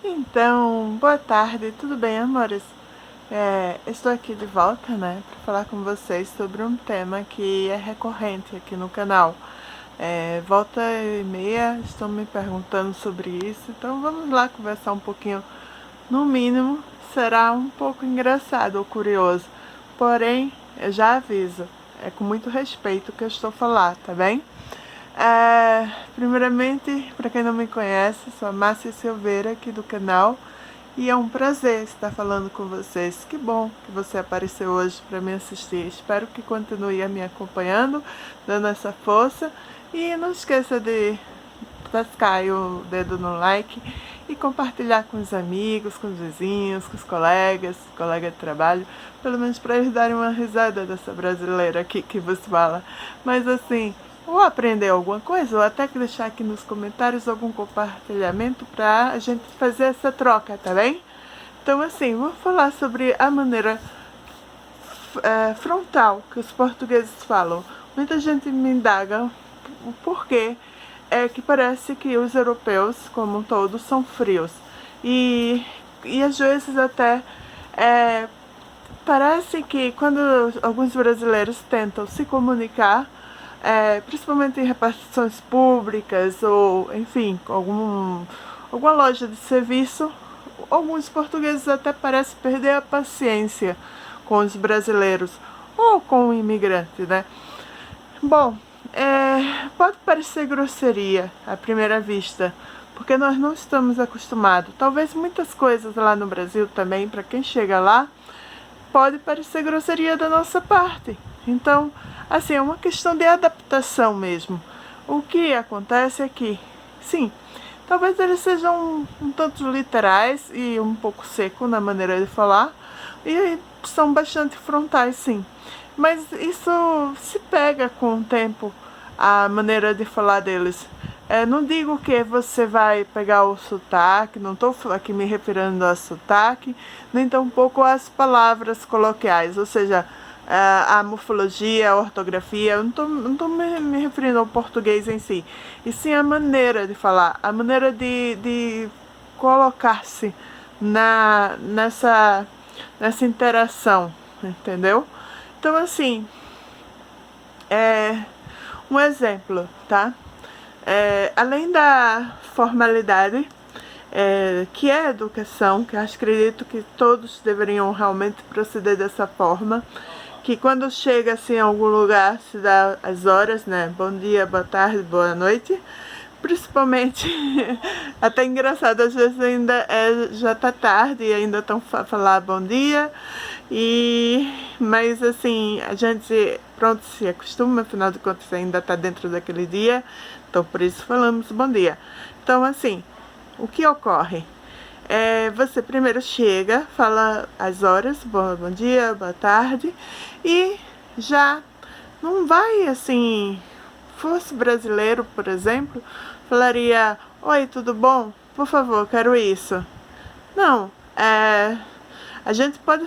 Então, boa tarde, tudo bem, amores? Estou aqui de volta, né, para falar com vocês sobre um tema que é recorrente aqui no canal. Volta e meia estão me perguntando sobre isso, então vamos lá conversar um pouquinho. No mínimo, será um pouco engraçado ou curioso, porém, eu já aviso, é com muito respeito que eu estou a falar, tá bem? Primeiramente, para quem não me conhece, sou a Márcia Silveira aqui do canal e é um prazer estar falando com vocês. Que bom que você apareceu hoje para me assistir. Espero que continue me acompanhando, dando essa força e não esqueça de tascar o dedo no like e compartilhar com os amigos, com os vizinhos, com os colegas de trabalho, pelo menos para eles darem uma risada dessa brasileira aqui que vos fala. Mas assim, ou aprender alguma coisa, ou até que deixar aqui nos comentários algum compartilhamento para a gente fazer essa troca, tá bem? Então assim, vou falar sobre a maneira frontal que os portugueses falam. Muita gente me indaga o porquê é que parece que os europeus, como um todo, são frios. E às vezes até parece que quando alguns brasileiros tentam se comunicar, principalmente em repartições públicas ou, enfim, alguma loja de serviço, alguns portugueses até parecem perder a paciência com os brasileiros ou com o imigrante, né? Bom, pode parecer grosseria à primeira vista, porque nós não estamos acostumados. Talvez muitas coisas lá no Brasil também, para quem chega lá, pode parecer grosseria da nossa parte. Então, assim, é uma questão de adaptação mesmo. O que acontece é que, sim, talvez eles sejam um tanto literais e um pouco seco na maneira de falar, e são bastante frontais, sim. Mas isso se pega com o tempo, a maneira de falar deles. Não digo que você vai pegar o sotaque, não estou aqui me referindo a sotaque, nem tampouco às palavras coloquiais, ou seja, a morfologia, a ortografia, eu não estou me referindo ao português em si, e sim a maneira de falar, a maneira de colocar-se nessa interação, entendeu? Então, assim, um exemplo, tá? Além da formalidade, que é a educação, que eu acredito que todos deveriam realmente proceder dessa forma, que quando chega assim a algum lugar se dá as horas, né? Bom dia, boa tarde, boa noite. Principalmente, até engraçado, às vezes ainda já tá tarde e ainda estão falar bom dia. Mas assim, a gente pronto se acostuma, afinal de contas ainda tá dentro daquele dia, então por isso falamos bom dia. Então assim, o que ocorre? Você primeiro chega, fala as horas, bom dia, boa tarde, e já não vai assim, fosse brasileiro, por exemplo, falaria, oi, tudo bom? Por favor, quero isso. Não, a gente pode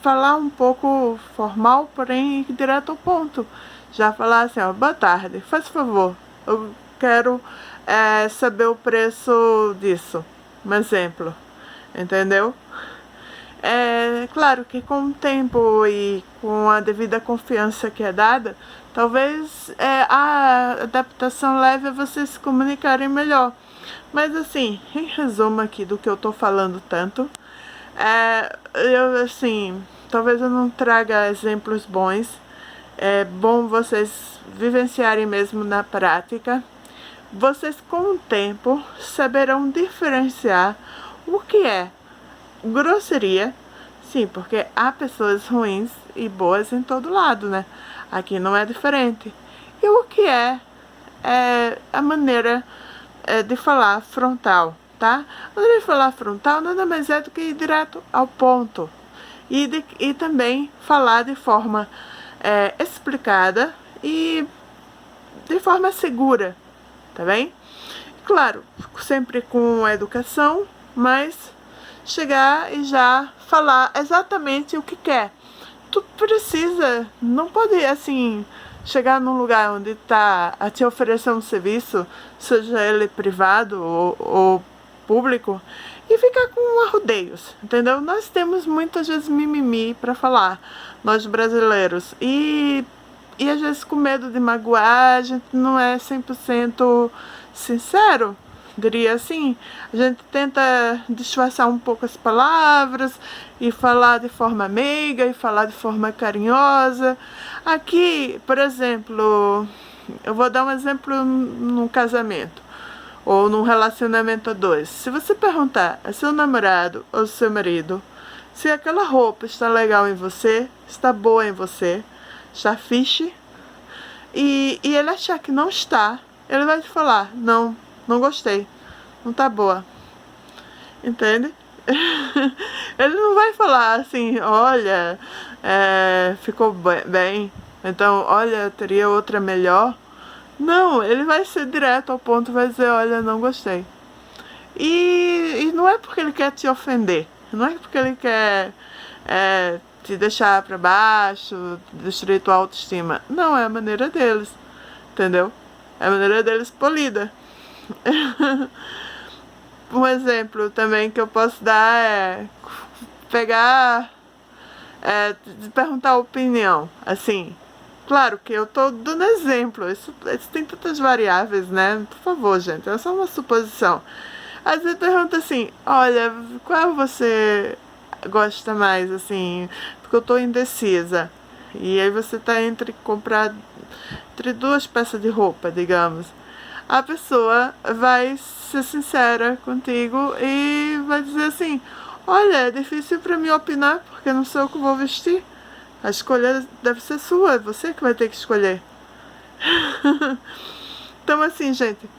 falar um pouco formal, porém direto ao ponto. Já falar assim, ó, boa tarde, faz favor, eu quero saber o preço disso. Um exemplo, entendeu? Claro que com o tempo e com a devida confiança que é dada, talvez a adaptação leve a vocês se comunicarem melhor. Mas assim, em resumo aqui do que eu tô falando tanto, eu assim, talvez eu não traga exemplos bons. É bom vocês vivenciarem mesmo na prática. Vocês com o tempo saberão diferenciar o que é grosseria, sim, porque há pessoas ruins e boas em todo lado, né? Aqui não é diferente. E o que é a maneira de falar frontal, tá? A maneira de falar frontal nada mais é do que ir direto ao ponto. E também falar de forma explicada e de forma segura, tá bem? Claro, sempre com educação, mas chegar e já falar exatamente o que quer. Tu precisa, não pode assim chegar num lugar onde está a te oferecer um serviço, seja ele privado ou público e ficar com arrodeios, entendeu? Nós temos muitas vezes mimimi para falar, nós brasileiros, e às vezes com medo de magoar, a gente não é 100% sincero, diria assim. A gente tenta disfarçar um pouco as palavras e falar de forma meiga e falar de forma carinhosa. Aqui, por exemplo, eu vou dar um exemplo num casamento ou num relacionamento a dois. Se você perguntar a seu namorado ou seu marido se aquela roupa está legal em você, está boa em você, está fixe, e ele achar que não está, ele vai te falar, não gostei, não tá boa, entende? Ele não vai falar assim, olha, ficou bem, então, olha, teria outra melhor. Não, ele vai ser direto ao ponto, vai dizer, olha, não gostei. E não é porque ele quer te ofender, não é porque ele quer te deixar pra baixo, destruir tua autoestima. Não, é a maneira deles, entendeu? É a maneira deles polida. Um exemplo também que eu posso dar é pegar, perguntar a opinião, assim. Claro que eu tô dando exemplo, isso tem tantas variáveis, né? Por favor, gente, é só uma suposição. Às vezes pergunta assim, olha, qual você gosta mais, assim, porque eu tô indecisa. E aí você tá entre comprar entre duas peças de roupa, digamos. A pessoa vai ser sincera contigo e vai dizer assim, olha, é difícil pra mim opinar porque não sei o que vou vestir. A escolha deve ser sua, é você que vai ter que escolher. Então assim, gente,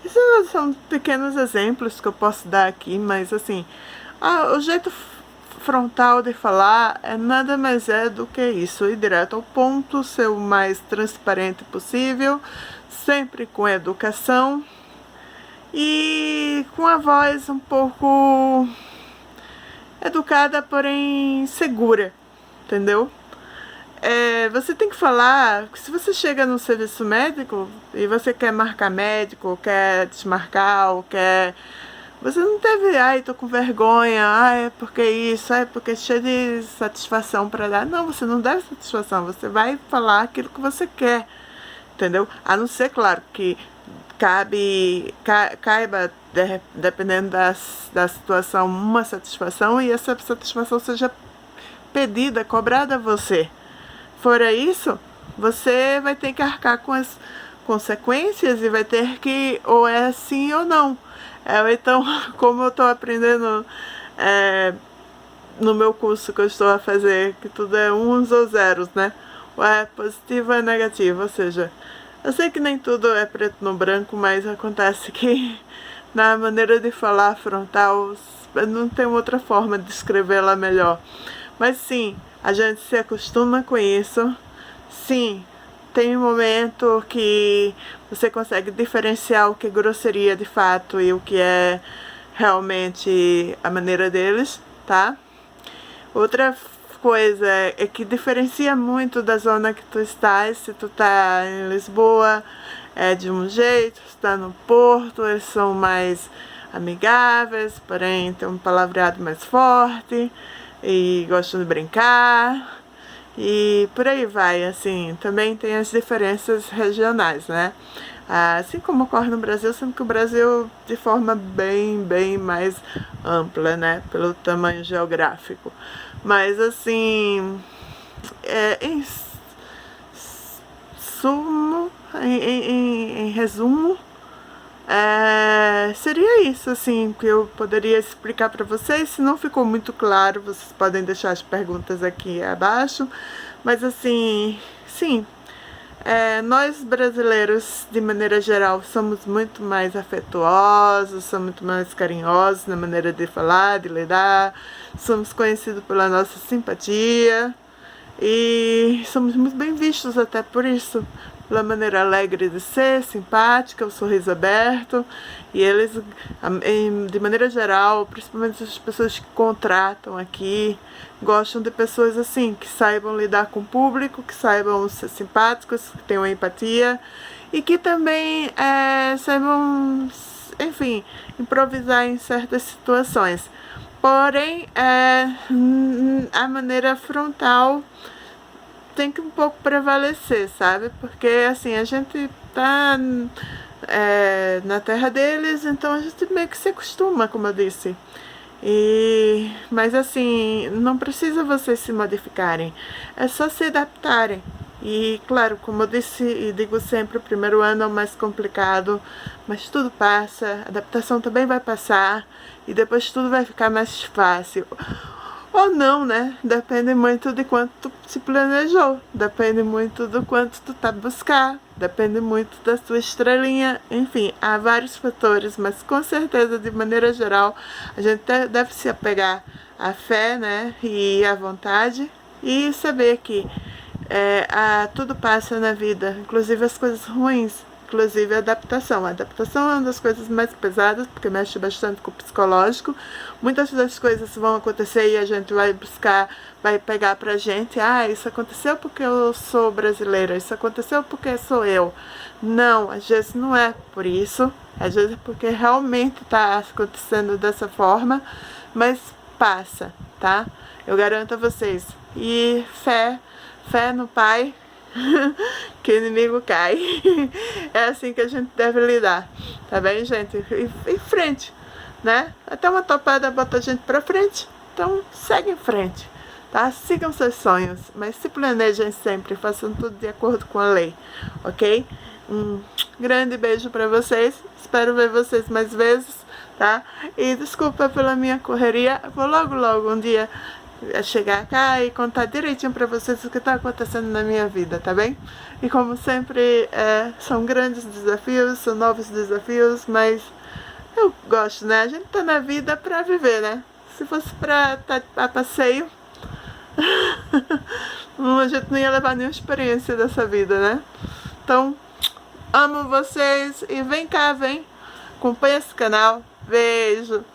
esses são pequenos exemplos que eu posso dar aqui, mas assim, o jeito frontal de falar nada mais é do que isso, ir direto ao ponto, ser o mais transparente possível, sempre com educação e com a voz um pouco educada, porém segura, entendeu? Você tem que falar, se você chega no serviço médico e você quer marcar médico, ou quer desmarcar, ou quer... Você não deve, ai, tô com vergonha, ai, é porque isso, ai, porque é cheio de satisfação para dar. Não, você não deve satisfação, você vai falar aquilo que você quer, entendeu? A não ser, claro, que caiba, dependendo da situação, uma satisfação e essa satisfação seja pedida, cobrada a você. Fora isso, você vai ter que arcar com as consequências e vai ter que, ou é sim ou não. Então, como eu estou aprendendo no meu curso que eu estou a fazer, que tudo é uns ou zeros, né? Ou é positivo ou é negativo, ou seja, eu sei que nem tudo é preto no branco, mas acontece que na maneira de falar frontal, não tem outra forma de escrevê-la melhor. Mas sim, a gente se acostuma com isso. Sim, tem um momento que você consegue diferenciar o que é grosseria de fato e o que é realmente a maneira deles, tá? Outra coisa é que diferencia muito da zona que tu estás. Se tu tá em Lisboa, é de um jeito, se tá no Porto, eles são mais amigáveis, porém tem um palavreado mais forte e gostam de brincar e por aí vai, assim. Também tem as diferenças regionais, né? Assim como ocorre no Brasil, sendo que o Brasil de forma bem mais ampla, né? Pelo tamanho geográfico. Mas assim, em sumo, em resumo, seria isso, assim, que eu poderia explicar para vocês. Se não ficou muito claro, vocês podem deixar as perguntas aqui abaixo. Mas assim, sim, nós brasileiros, de maneira geral, somos muito mais afetuosos, somos muito mais carinhosos na maneira de falar, de lidar. Somos conhecidos pela nossa simpatia e somos muito bem vistos até por isso, pela maneira alegre de ser, simpática, o sorriso aberto. E eles, de maneira geral, principalmente as pessoas que contratam aqui, gostam de pessoas assim, que saibam lidar com o público, que saibam ser simpáticos, que tenham empatia e que também saibam enfim, improvisar em certas situações. Porém, a maneira frontal tem que um pouco prevalecer, sabe? Porque assim, a gente tá na terra deles, então a gente meio que se acostuma, como eu disse. Mas assim, não precisa vocês se modificarem, é só se adaptarem. E claro, como eu disse e digo sempre, o primeiro ano é o mais complicado, mas tudo passa, a adaptação também vai passar e depois tudo vai ficar mais fácil. Ou não, né? Depende muito de quanto tu se planejou, depende muito do quanto tu tá buscar, depende muito da sua estrelinha, enfim, há vários fatores, mas com certeza, de maneira geral, a gente deve se apegar à fé, né? E à vontade e saber que tudo passa na vida, inclusive as coisas ruins. Inclusive a adaptação. A adaptação é uma das coisas mais pesadas, porque mexe bastante com o psicológico. Muitas das coisas vão acontecer e a gente vai buscar, vai pegar pra gente. Isso aconteceu porque eu sou brasileira, isso aconteceu porque sou eu. Não, às vezes não é por isso. Às vezes é porque realmente tá acontecendo dessa forma, mas passa, tá? Eu garanto a vocês. E fé no Pai, que o inimigo cai. É assim que a gente deve lidar, tá bem, gente? Em frente, né? Até uma topada bota a gente pra frente, então segue em frente, tá? Sigam seus sonhos, mas se planejem sempre, façam tudo de acordo com a lei, ok? Um grande beijo pra vocês, espero ver vocês mais vezes, tá? E desculpa pela minha correria, vou logo um dia chegar cá e contar direitinho pra vocês o que tá acontecendo na minha vida, tá bem? E como sempre, são grandes desafios, são novos desafios, mas eu gosto, né? A gente tá na vida pra viver, né? Se fosse pra estar a passeio, a gente não ia levar nenhuma experiência dessa vida, né? Então, amo vocês e vem cá, vem, acompanha esse canal, beijo!